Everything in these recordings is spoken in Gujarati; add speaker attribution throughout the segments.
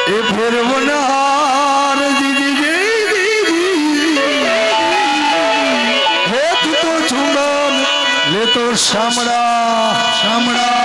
Speaker 1: એ ફેરવનાર દીદી હે તું તો ચુંબન લે તો શામળા શામળા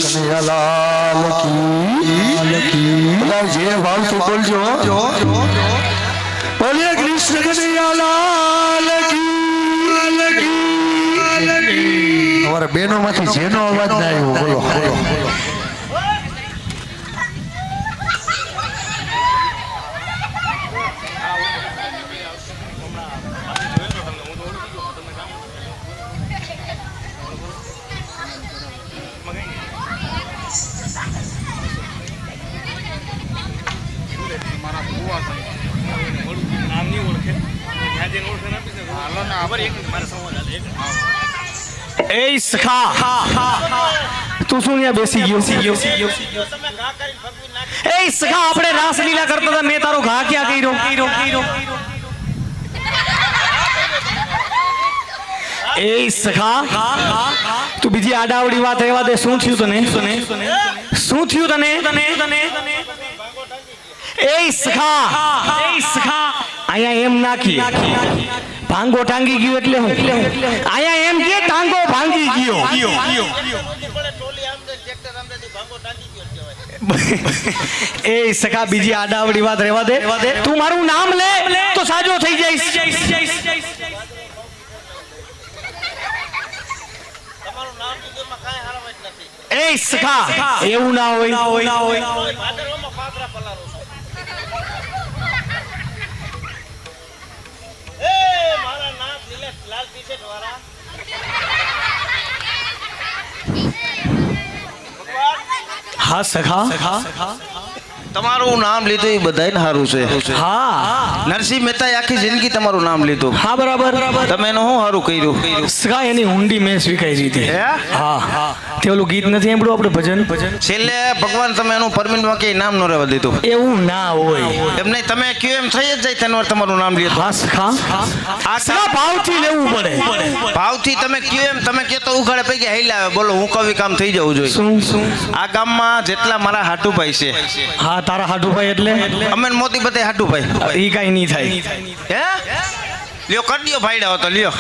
Speaker 1: કનૈયાલાલ કી બધા જે ભાવથી બોલજો બોલીએ કૃષ્ણ કનૈયાલાલ કી તમારા બહેનો માંથી જેનો અવાજ ના આવ્યો બોલો બોલો
Speaker 2: એ સખા તું શું અહીંયા બેસી ગયો એ સખા આપણે રાસલીલા કરતા હતા મેં તારો ઘા ક્યાં કર્યો એ સખા તું બીજી આડાવડી વાત રહેવા દે શું થયું તને શું થયું તને એ સખા અહીંયા એમ નાખી ભાંગો ટાંગી ગયો એટલે હું આયા એમ કે ટાંગો ભાંગી ગયો એ સખા બીજી આડાવડી વાત રહેવા દે તું મારું નામ લે તો સાજો થઈ જઈશ એ સખા એવું ના હોય હા સખા
Speaker 3: તમારું નામ લીધું એ બધાને સારું છે
Speaker 2: હા
Speaker 3: નરસિંહ મહેતાએ આખી જિંદગી તમારું નામ લીધું
Speaker 2: હા બરાબર
Speaker 3: તમે એનું શું સારું કર્યું
Speaker 2: સખા એની ઊંડી મેં સ્વીકારી હતી હા તે ઓલું ગીત નથી સાંભળ્યું આપણે ભજન
Speaker 3: છેલ્લે ભગવાન તમે એનું પરમિનમાં કે નામ ન રહેવા દીધું
Speaker 2: એવું ના હોય
Speaker 3: એમ નહીં તમે કયો એમ થઈ જ જાય તેનું તમારું નામ લીધું
Speaker 2: હા સખા
Speaker 3: આ
Speaker 2: સખા ભાવથી લેવું પડે
Speaker 3: ભાવથી તમે કયો એમ તમે કે તો ઉઘાડે પૈકી હાઈ લાવે બોલો હું કવિ કામ થઈ જવું જોઈએ
Speaker 2: શું
Speaker 3: આ ગામમાં જેટલા મારા હાટુભાઈ છે
Speaker 2: હા તારા હાટુભાઈ એટલે
Speaker 3: અમે મોતી બધે હાટુભાઈ
Speaker 2: ઈ કાઈ નહીં થાય
Speaker 3: હે લ્યો કરી દ્યો ભાઈડા તો લ્યો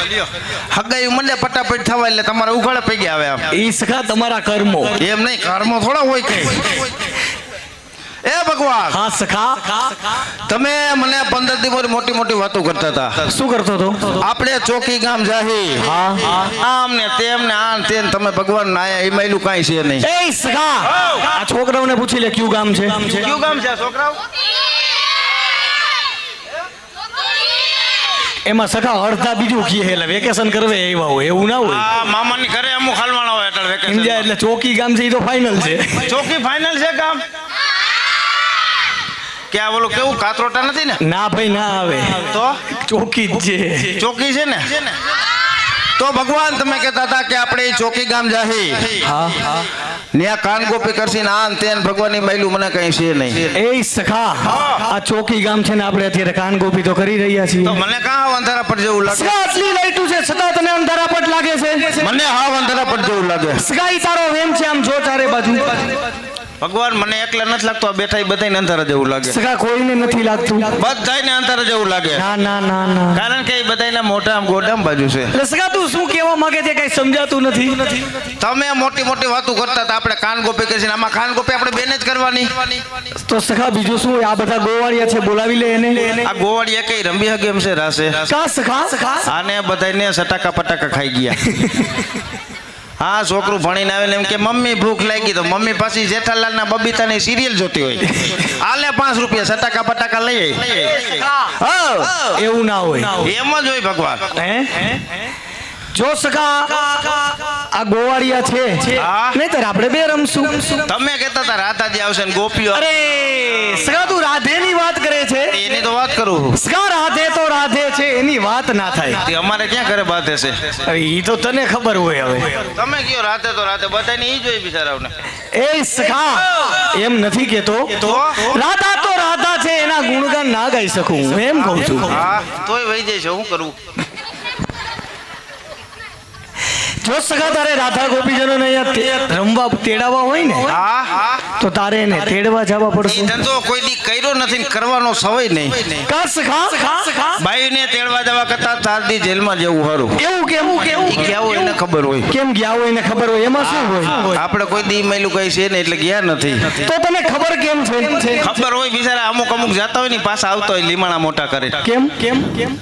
Speaker 3: હગાઈ મંડે પટાપટ થવા એટલે તમારે ઉઘાડે પૈકી આવે આમ
Speaker 2: ઈ સખા તમારા કર્મો
Speaker 3: એમ નહીં કર્મો થોડા હોય કઈ એ ભગવાન
Speaker 2: હા સખા
Speaker 3: તમે મને 15 દિવસ મોટી મોટી વાતો કરતા હતા
Speaker 2: શું કરતો તો
Speaker 3: આપણે ચોકી ગામ જાહી
Speaker 2: હા
Speaker 3: આમ ને તેમ ને આન તેમ તમે ભગવાન આયા એ માયલું કાઈ છે નહીં
Speaker 2: એ સખા આ છોકરાઓને પૂછી લે કયું ગામ છે
Speaker 3: કયું ગામ છે છોકરાઓ
Speaker 2: એમાં સખા અડધા બીજું કી એટલે વેકેશન કરવે એવા હોય એવું ના હોય
Speaker 3: આ મામાની ઘરે અમુક હાલવાના હોય એટલે વેકેશન
Speaker 2: ઇન્ડિયા એટલે ચોકી ગામ છે એ તો ફાઇનલ છે
Speaker 3: ચોકી ફાઇનલ છે ગામ કે આ બોલો કેવું કાતરોટા નથી ને
Speaker 2: ના ભાઈ ના આવે
Speaker 3: તો
Speaker 2: ચોકી જ છે
Speaker 3: ચોકી છે ને તો ભગવાન તમે કહેતા હતા કે આપણે ઈ ચોકી ગામ જાહી
Speaker 2: હા
Speaker 3: ન્યા કાન ગોપી કરશી ને આન તેન ભગવાનની માયલું મને કઈ છે નહીં
Speaker 2: એ સખા આ ચોકી ગામ છે ને આપણે અત્યારે કાન ગોપી તો કરી રહ્યા છીએ
Speaker 3: તો મને કાં અંધારા પર જેવું લાગે
Speaker 2: સખા આટલી લાઈટું છે છતાં તને અંધારા પટ લાગે છે
Speaker 3: મને હાવ અંધારા પર જેવું લાગે
Speaker 2: સખા ઈ તારો વેમ છે આમ જો ચારે બાજુ
Speaker 3: ભગવાન મને એકલા નથી લાગતો આ બેઠા બધાને અંધારા જેવું લાગે
Speaker 2: સખા કોઈને નથી લાગતું
Speaker 3: બધાને અંધારા જેવું લાગે
Speaker 2: ના ના ના ના
Speaker 3: કારણ કે એ બધાના મોઢા આમ ગોડામ બાજુ છે
Speaker 2: એટલે સખા તું શું કહેવા માંગે છે કઈ સમજાતું નથી
Speaker 3: તમે મોટી મોટી વાતો કરતા હતા આપણે કાન ગોપી કરીને આમાં કાન ગોપી આપણે બેને જ કરવાની
Speaker 2: તો સખા બીજું શું આ બધા ગોવાળિયા છે બોલાવી લે એને
Speaker 3: આ ગોવાળી એકઈ રંબી હગે એમ છે રાસે
Speaker 2: કા સખા
Speaker 3: આને બધાને સટાકા પટાકા ખાઈ ગયા હા છોકરું ભણીને આવે ને એમ કે મમ્મી ભૂખ લાગી તો મમ્મી પાછી જેઠાલાલના બબીતાની સિરિયલ જોતી હોય આલે 5 રૂપિયા સટાકા પટાકા લઈ
Speaker 2: એવું ના હોય
Speaker 3: એમ જ હોય ભગવાન
Speaker 2: હે જો સખા આ ગોવાળિયા છે નહીતર આપણે બે રમશું
Speaker 3: તમે કહેતા હતા રાધાજી આવશે ને ગોપીઓ
Speaker 2: અરે સખા તું રાધેની વાત કરે છે
Speaker 3: એની તો વાત કરું
Speaker 2: સખા રાધે તો રાધે છે એની વાત ના થાય
Speaker 3: તે અમારે ક્યાં ઘરે બાધે છે
Speaker 2: અરે ઈ તો તને ખબર હોય હવે
Speaker 3: તમે કયો રાધે તો રાધે બધાને ઈ જોઈ બિચારાઓને
Speaker 2: એ સખા એમ નથી કેતો રાધા તો રાધા છે એના ગુણગાન ના ગાઈ શકું હું એમ કહું છું
Speaker 3: હા તોય વહી જાય છે હું કરવું
Speaker 2: જો સખા તારે રાધા ગોપીજનો ને અહીંયા રમવા તેડાવા હોય ને તો તારે એને તેડવા જવા
Speaker 3: ઈ
Speaker 2: પડશે.
Speaker 3: ધંધો કોઈ દી કર્યો નથી ને કરવાનો સવય નહીં.
Speaker 2: કા સખા
Speaker 3: બાઈને તેડવા જવા કરતા 4 દી જેલમાં જવું સારું.
Speaker 2: એવું કેમ
Speaker 3: ઈ ગયા હોય એને ખબર હોય.
Speaker 2: કેમ ગયા હોય ને ખબર હોય એમાં શું હોય?
Speaker 3: આપણે કોઈ દી મેલું કઈ છે ને એટલે ગયા નથી.
Speaker 2: તો તને ખબર કેમ છે?
Speaker 3: ખબર હોય બિચારા અમુક જાતા હોય ને પાછા આવતા હોય લીમાણા મોટા કરે.
Speaker 2: કેમ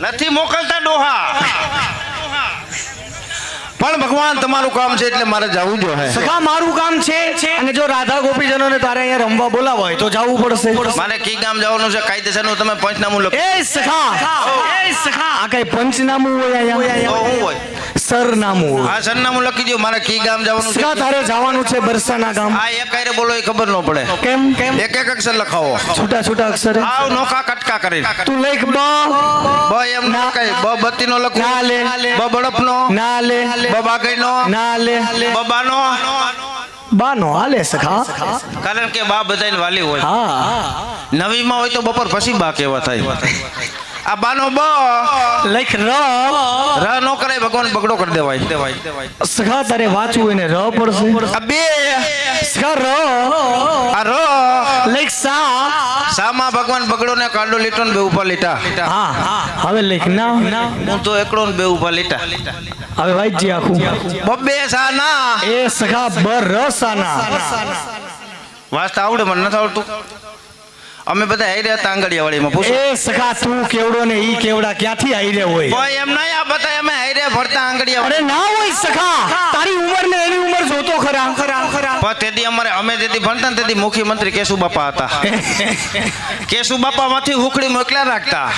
Speaker 3: નથી મોકલતા ડોહા. પણ ભગવાન તમારું કામ છે એટલે મારે જવું જોઈએ.
Speaker 2: સખા મારું કામ છે અને જો રાધા ગોપીજનોને તારે અહીંયા રમવા બોલાવા હોય તો જવું પડશે.
Speaker 3: મારે કી ગામ જવાનું છે કાયદેસરનું તમે પંચનામું લખો.
Speaker 2: એ સખા આ કઈ પંચનામું હોય
Speaker 3: તો
Speaker 2: અહીંયા?
Speaker 3: હું હોય
Speaker 2: સરનામું હોય.
Speaker 3: આ સરનામું લખી દો. મારે કી ગામ જવાનું છે.
Speaker 2: સખા તારે જવાનું છે બરસાના ગામ.
Speaker 3: આ એક હારે બોલો એ ખબર ન પડે.
Speaker 2: કેમ
Speaker 3: એક અક્ષર લખાવો.
Speaker 2: છૂટા અક્ષરે
Speaker 3: આવ નોખા કટકા કરી.
Speaker 2: તું લખ બ
Speaker 3: એમ ના કઈ બત્તી નો લખો.
Speaker 2: ના લે.
Speaker 3: બડપ નો
Speaker 2: ના લે.
Speaker 3: બાગઈ નો
Speaker 2: ના લે.
Speaker 3: બાનો.
Speaker 2: બાનો હાલે સખા.
Speaker 3: કારણ કે બા બધાને વાલી હોય.
Speaker 2: હા
Speaker 3: નવીમાં હોય તો બપોર પછી બા કેવા થાય. આ બાનો બ
Speaker 2: લખ
Speaker 3: ર નો કરાય ભગવાન બગડો કરી દેવાય.
Speaker 2: સખા તારે વાંચવું એને ર પડશે.
Speaker 3: આ બે
Speaker 2: સખા ર
Speaker 3: આ ર
Speaker 2: લખ સા.
Speaker 3: સામા ભગવાન બગડો ને કાંડો લીટો ને બે ઉપર લીટા.
Speaker 2: હા હવે લખ ના.
Speaker 3: હું તો એકડો ને બે ઉપર લીટા.
Speaker 2: હવે વાંચજી આખું.
Speaker 3: બબ્બે સાના
Speaker 2: એ સખા બરસાના.
Speaker 3: વાંચતા આવડે મને નથી આવડતું. અમે બધા હાઈ રહ્યા આંગળીયા વાળીમાં પૂછો.
Speaker 2: એ સખા તું કેવડો ને ઈ કેવડા ક્યાંથી આઈ હોય?
Speaker 3: ભાઈ એમ નહીં આ બધા અમે હાઈ રહ્યા ભરતા આંગળીયા
Speaker 2: અરે ના હોય સખા. તારી ઉંમર ને એની ઉંમર જોતો ખરા.
Speaker 3: પણ તેથી અમે જેથી ભણતા ને તેથી મુખ્યમંત્રી કેશુ બાપા હતા. કેશુ બાપા માંથી હુકડી મોકલા રાખતા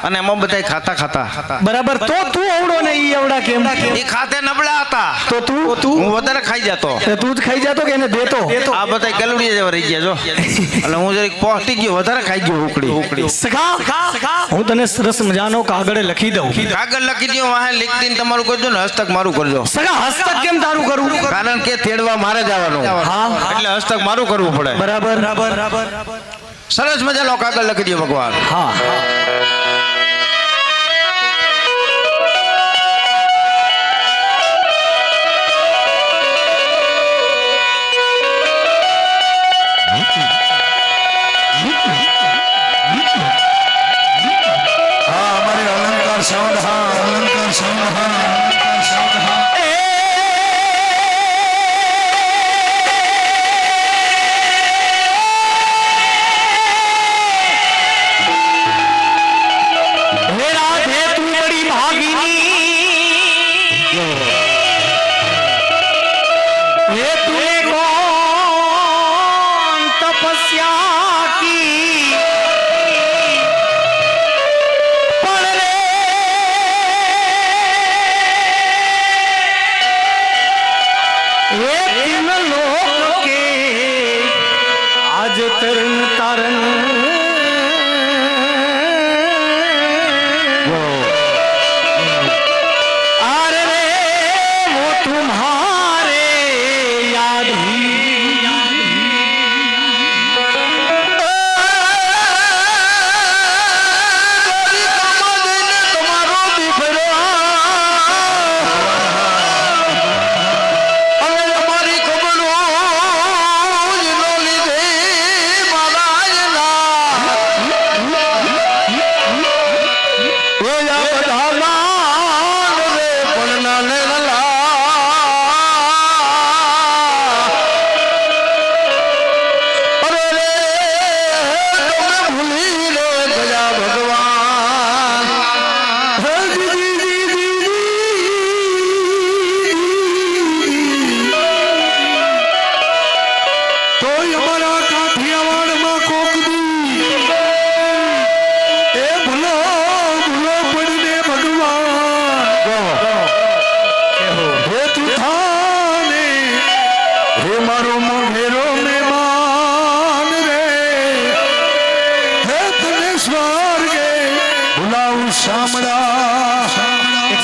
Speaker 3: અને એમાં બધા ખાતા.
Speaker 2: બરાબર તો તું આવડો ને ઈ એવડા કેમ?
Speaker 3: એ ખાતે નબળા હતા
Speaker 2: તો તું
Speaker 3: હું વધારે ખાઈ જતો.
Speaker 2: તું જ ખાઈ જતો કે એને દેતો?
Speaker 3: આ બધા ગલુડિયા જેવા રહી ગયા જો. એટલે હું જરીક પહોંચી ગયો વધારે ખાઈ ગયો હુકડી.
Speaker 2: સખા હું તને સરસ મજાનો કાગળે લખી દઉં.
Speaker 3: કાગળ લખી દો વાહે લીખતીને તમારું કરજો ને હસ્તક મારું કરજો.
Speaker 2: સખા હસ્તક કેમ તારું કરું?
Speaker 3: કારણ કે તેડવા મારે જવાનું.
Speaker 2: હા
Speaker 3: એટલે હસ્તક મારું કરવું પડે.
Speaker 2: બરાબર.
Speaker 3: સરસ મજાનો કાગળ લખી દો ભગવાન.
Speaker 2: હા
Speaker 1: અમારે અલંકાર સાઉન્ડ. હા અલંકાર સાઉન્ડ. હા અલંકાર સાઉન્ડ. હા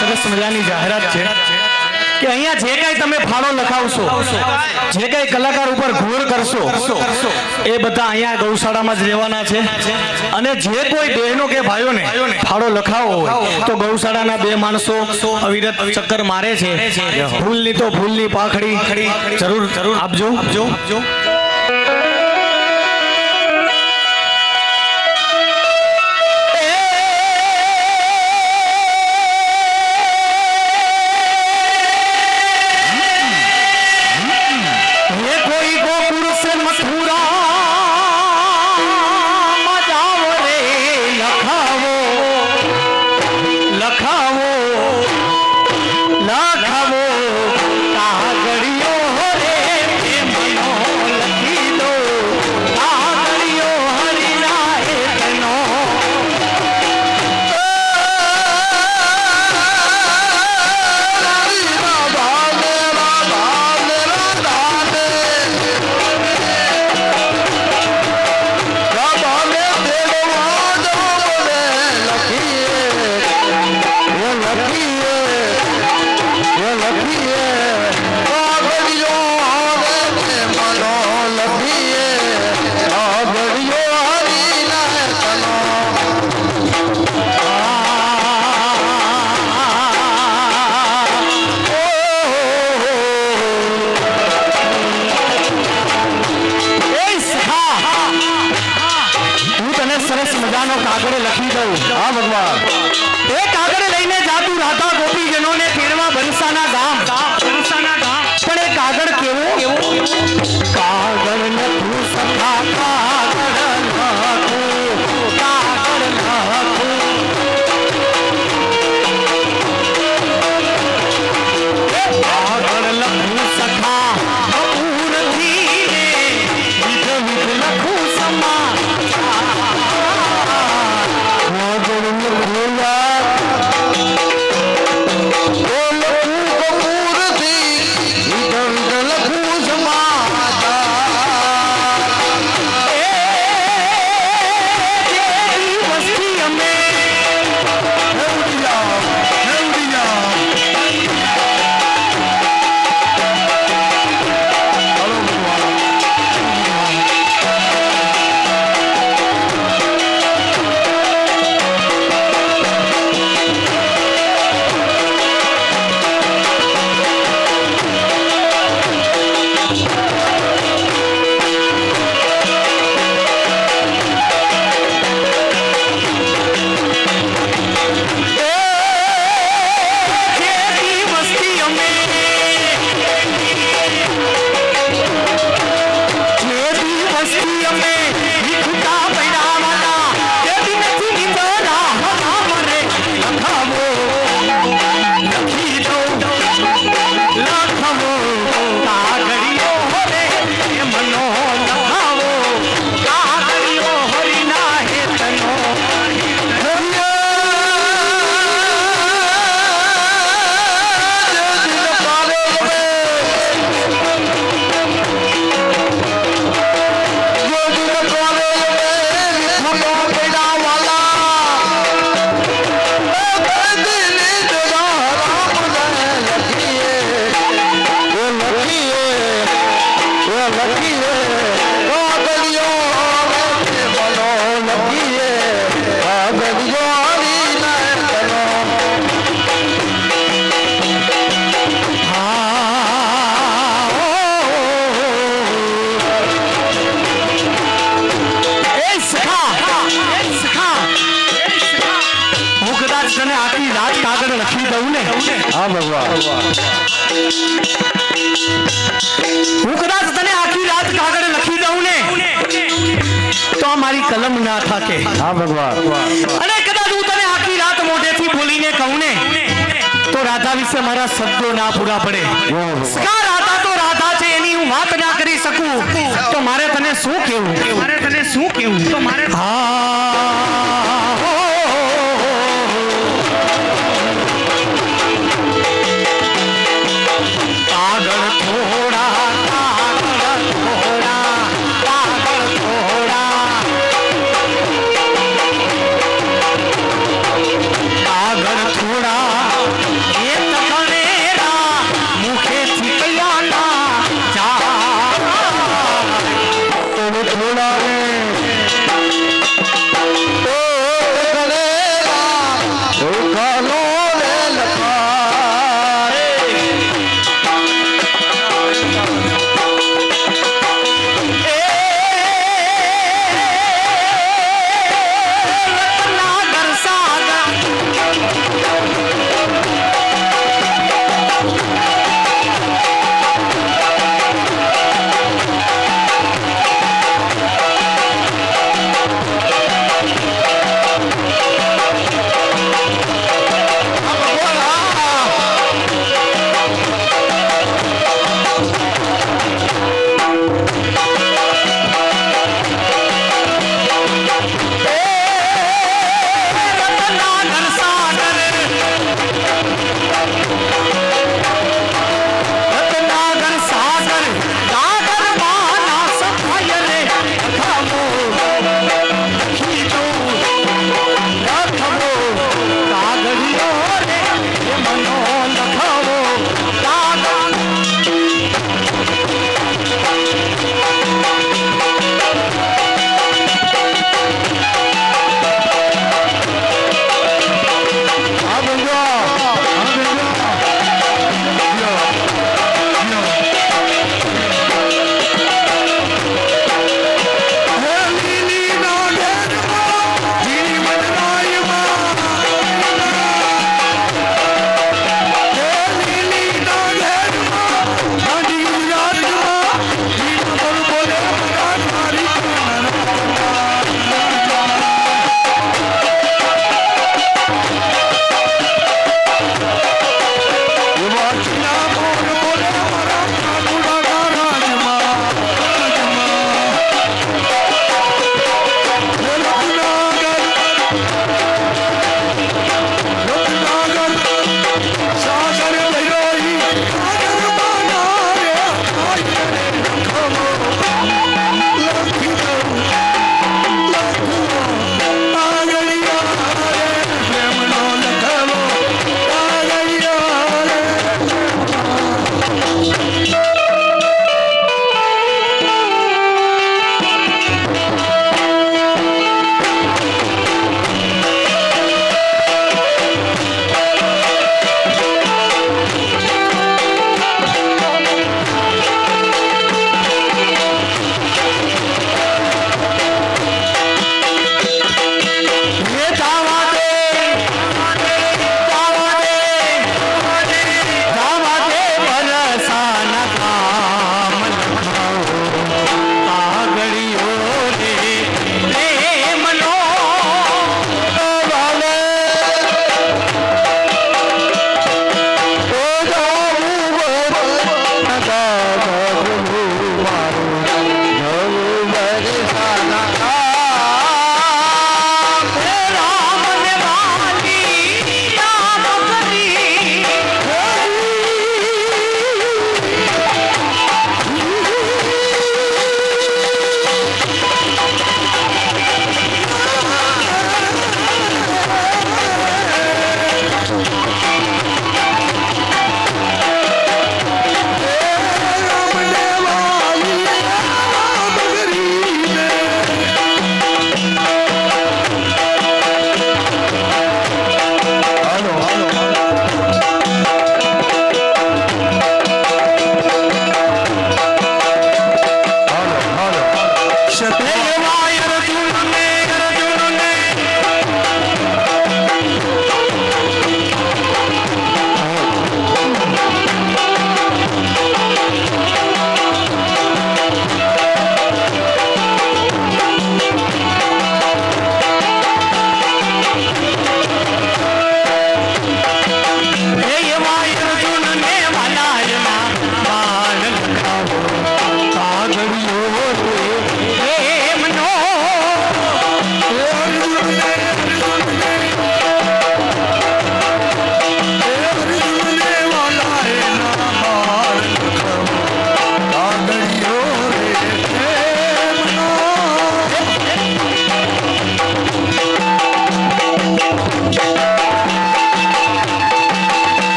Speaker 2: સરસ મજાની જાહેરાત છે કે અહીંયા જે કાંઈ તમે ફાળો લખાવશો, જે કાંઈ કલાકાર ઉપર ઘોર કરશો, એ બધા અહીંયા ગૌશાળામાં જ રહેવાના છે. અને જે કોઈ બહેનો કે ભાઈઓને ફાળો લખાવો હોય તો ગૌશાળાના બે માણસો અવિરત ચક્કર મારે છે. ભૂલની તો ભૂલની પાખડી જરૂર આપજો. से मथुरा में जाओ रे लखावो लखावो लखावो कागड़ियो रे मनो लखी दो कागड़ियो हरि नाए तनो સરસ મજાનો કાગળ લખી દઉં. હા ભગવાન. એ કાગળ લઈને જાતું રાધા ગોપીજનોને તેડવા બરસાના ગામ. પણ એ કાગળ કેવો કાગળ નથું સખા કાગળ નથું કાગળ નથું કાગળ લખું સખા કપૂરથી ને વિધ વિધ લખું સમા હા ભગવાન. હું કદાચ તને આખી રાત કાગળ લખી દઉં ને તો આ મારી કલમ ના થાકે. હા ભગવાન. અને કદાચ હું તને આખી રાત મોઢેથી બોલીને કહું ને તો રાધા વિશે મારા શબ્દો ના પૂરા પડે. રાધા તો રાધા છે એની હું વાત ના કરી શકું તો મારે તને શું કેવું તો મારે હા